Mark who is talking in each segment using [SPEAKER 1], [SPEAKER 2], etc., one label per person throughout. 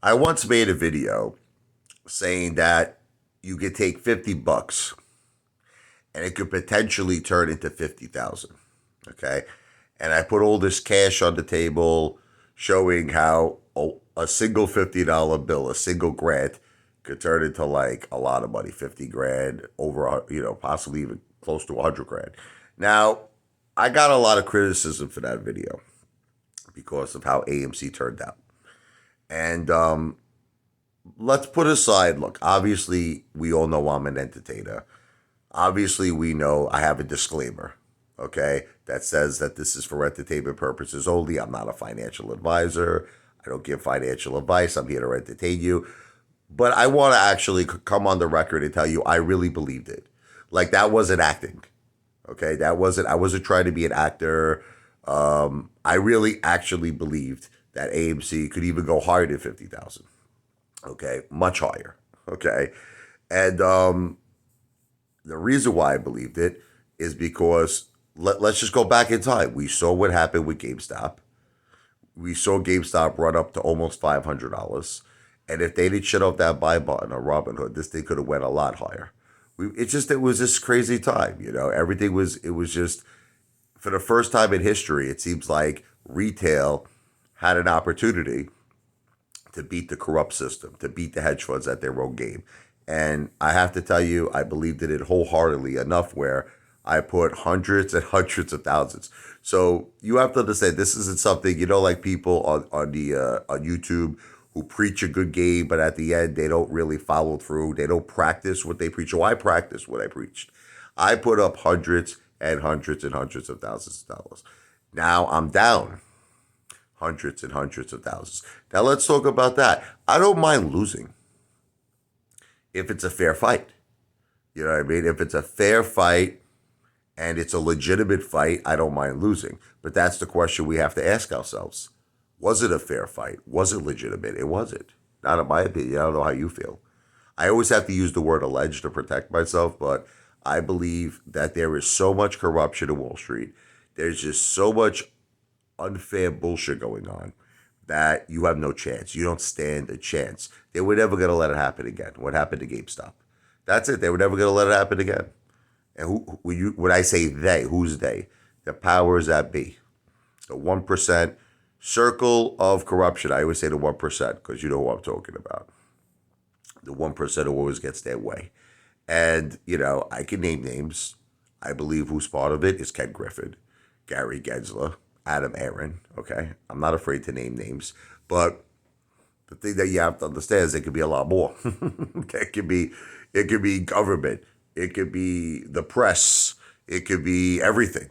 [SPEAKER 1] I once made a video saying that you could take $50 and it could potentially turn into 50,000. Okay. And I put all this cash on the table showing how a single $50 bill, a single grant, could turn into like a lot of money, 50 grand, over, possibly even close to 100 grand. Now, I got a lot of criticism for that video because of how AMC turned out. And let's put aside, look, obviously, we all know I'm an entertainer. Obviously, we know I have a disclaimer, okay, that says that this is for entertainment purposes only. I'm not a financial advisor. I don't give financial advice. I'm here to entertain you. But I want to actually come on the record and tell you I really believed it. Like, that wasn't acting, okay? I wasn't trying to be an actor. I really actually believed that AMC could even go higher than 50,000. Okay, much higher. Okay, and the reason why I believed it is because let's just go back in time. We saw what happened with GameStop. We saw GameStop run up to almost $500, and if they didn't shut off that buy button on Robinhood, this thing could have went a lot higher. It was this crazy time. Everything was it was just for the first time in history. It seems like retail had an opportunity to beat the corrupt system, to beat the hedge funds at their own game. And I have to tell you, I believed in it wholeheartedly enough where I put hundreds and hundreds of thousands. So you have to understand, this isn't something, like people on YouTube who preach a good game, but at the end they don't really follow through. They don't practice what they preach. So I practiced what I preached. I put up hundreds and hundreds and hundreds of thousands of dollars. Now I'm down hundreds and hundreds of thousands. Now let's talk about that. I don't mind losing if it's a fair fight. You know what I mean? If it's a fair fight and it's a legitimate fight, I don't mind losing. But that's the question we have to ask ourselves. Was it a fair fight? Was it legitimate? It wasn't. Not in my opinion. I don't know how you feel. I always have to use the word alleged to protect myself, but I believe that there is so much corruption in Wall Street. There's just so much unfair bullshit going on that you have no chance. You don't stand a chance. They were never going to let it happen again. What happened to GameStop? That's it. They were never going to let it happen again. And when I say they, who's they? The powers that be. The 1% circle of corruption. I always say the 1% because you know who I'm talking about. The 1% who always gets their way. And, I can name names. I believe who's part of it is Ken Griffin, Gary Gensler, Adam Aaron. Okay, I'm not afraid to name names, but the thing that you have to understand is it could be a lot more. It could be government, it could be the press, it could be everything.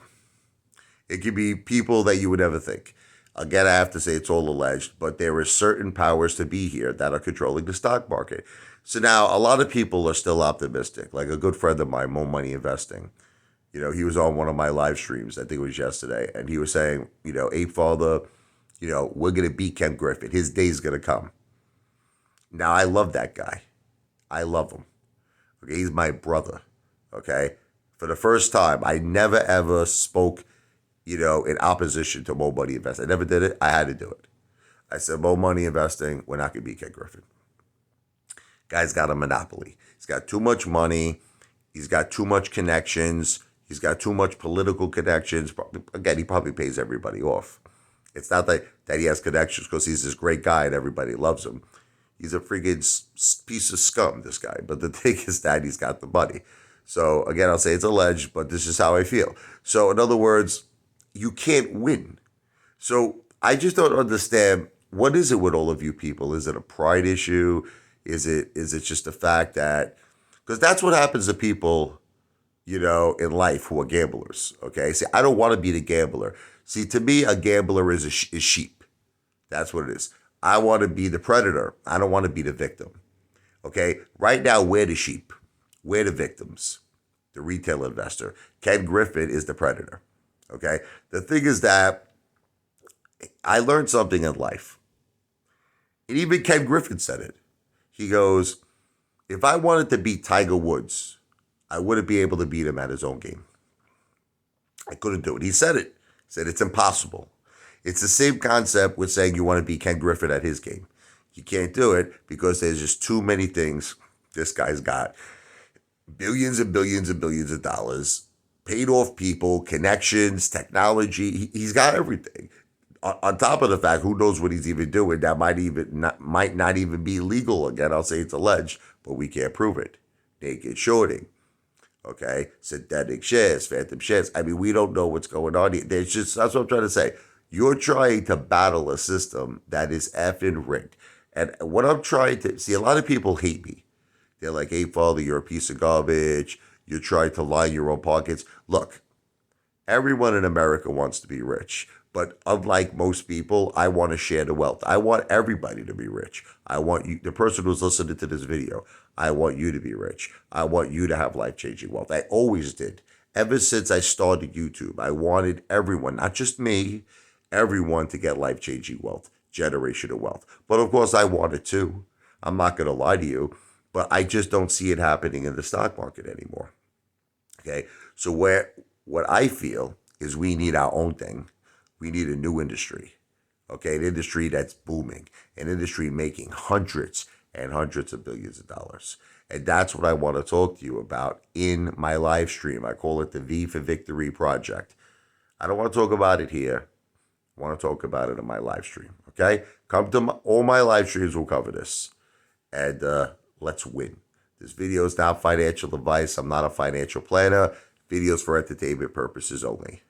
[SPEAKER 1] It could be people that you would never think. Again, I have to say it's all alleged, but there are certain powers to be here that are controlling the stock market. So now a lot of people are still optimistic. Like a good friend of mine, Mo Money Investing. He was on one of my live streams, I think it was yesterday, and he was saying, Apefather, we're going to beat Ken Griffin. His day's going to come. Now, I love that guy. I love him. Okay, he's my brother. Okay? For the first time, I never ever spoke, in opposition to Mo Money Investing. I never did it. I had to do it. I said, Mo Money Investing, we're not going to beat Ken Griffin. Guy's got a monopoly. He's got too much money. He's got too much connections. He's got too much political connections. Again, he probably pays everybody off. It's not that he has connections because he's this great guy and everybody loves him. He's a friggin' piece of scum, this guy. But the thing is that he's got the money. So, again, I'll say it's alleged, but this is how I feel. So, in other words, you can't win. So, I just don't understand, what is it with all of you people? Is it a pride issue? Is it just the fact that, because that's what happens to people, in life who are gamblers. Okay. See, I don't want to be the gambler. See, to me, a gambler is sheep. That's what it is. I want to be the predator. I don't want to be the victim. Okay. Right now, we're the sheep. We're the victims. The retail investor. Ken Griffin is the predator. Okay. The thing is that I learned something in life. And even Ken Griffin said it. He goes, if I wanted to beat Tiger Woods, I wouldn't be able to beat him at his own game. I couldn't do it. He said it. He said it's impossible. It's the same concept with saying you want to beat Ken Griffin at his game. You can't do it because there's just too many things this guy's got. Billions and billions and billions of dollars, paid off people, connections, technology. He's got everything. On top of the fact, who knows what he's even doing? That might not even be legal. Again, I'll say it's alleged, but we can't prove it. Naked shorting, okay, synthetic shares, phantom shares. I mean, we don't know what's going on here. That's what I'm trying to say. You're trying to battle a system that is effing rigged. And what I'm trying to see, a lot of people hate me. They're like, hey, Father, you're a piece of garbage. You're trying to line your own pockets. Look, everyone in America wants to be rich. But unlike most people, I want to share the wealth. I want everybody to be rich. I want you, the person who's listening to this video, I want you to be rich. I want you to have life-changing wealth. I always did. Ever since I started YouTube, I wanted everyone, not just me, everyone to get life-changing wealth, generational wealth. But of course, I want it too. I'm not going to lie to you, but I just don't see it happening in the stock market anymore. Okay, so what I feel is we need our own thing. We need a new industry. Okay, an industry that's booming, an industry making hundreds and hundreds of billions of dollars. And that's what I want to talk to you about in my live stream. I call it the V for Victory Project. I don't want to talk about it here. I want to talk about it in my live stream. Okay, come to all my live streams. Will cover this, and let's win. This video is not financial advice. I'm not a financial planner. Videos for entertainment purposes only.